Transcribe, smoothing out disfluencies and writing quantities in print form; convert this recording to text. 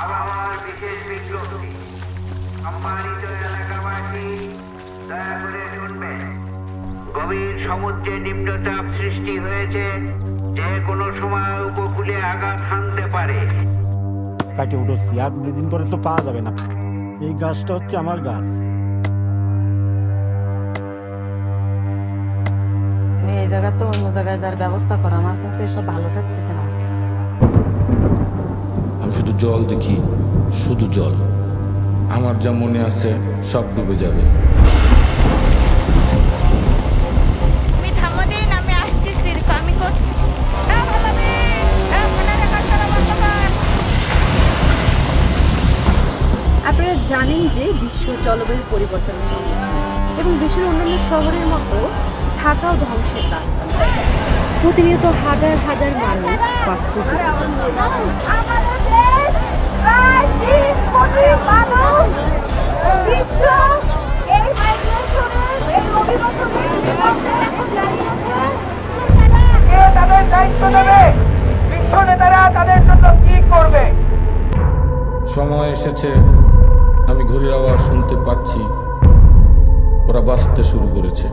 আবহাওয়ার বিশেষ বিজ্ঞপ্তি। সম্মানিত এলাকাবাসী, দয়া করে শুনবেন। গভীর সমুদ্রে নিম্নচাপ সৃষ্টি হয়েছে, যে কোনো সময় উপকূলে আঘাত হানতে পারে। কাটে উঠছি, আর 2 দিন পরে তো পাওয়া যাবে না। এই গাছটা হচ্ছে আমার গাছ। এই জায়গা তো অন্য জায়গায় যার ব্যবস্থা করা, আমার কিন্তু এসব ভালো থাকতেছে না। আমি শুধু জল দেখি, শুধু জল। আমার যা মনে আছে সব ডুবে যাবে। তুমি থামো দিন, আমি আসতেছি। আমি আপনারা জানেন যে বিশ্ব জলবায়ু পরিবর্তনের সম্মুখীন এবং বিশ্বের অন্যান্য শহরের মতো ঢাকাও ধ্বংসের দ্বার। প্রতিনিয়ত হাজার হাজার মানুষ বাস্তুচ্যুত হচ্ছে। তাদের দায়িত্ব নেবে, বিশ্ব নেতারা তাদের জন্য কি করবে? সময় এসেছে, আমি ঘড়ির আওয়াজ শুনতে পাচ্ছি। ওরা বাঁচতে শুরু করেছে।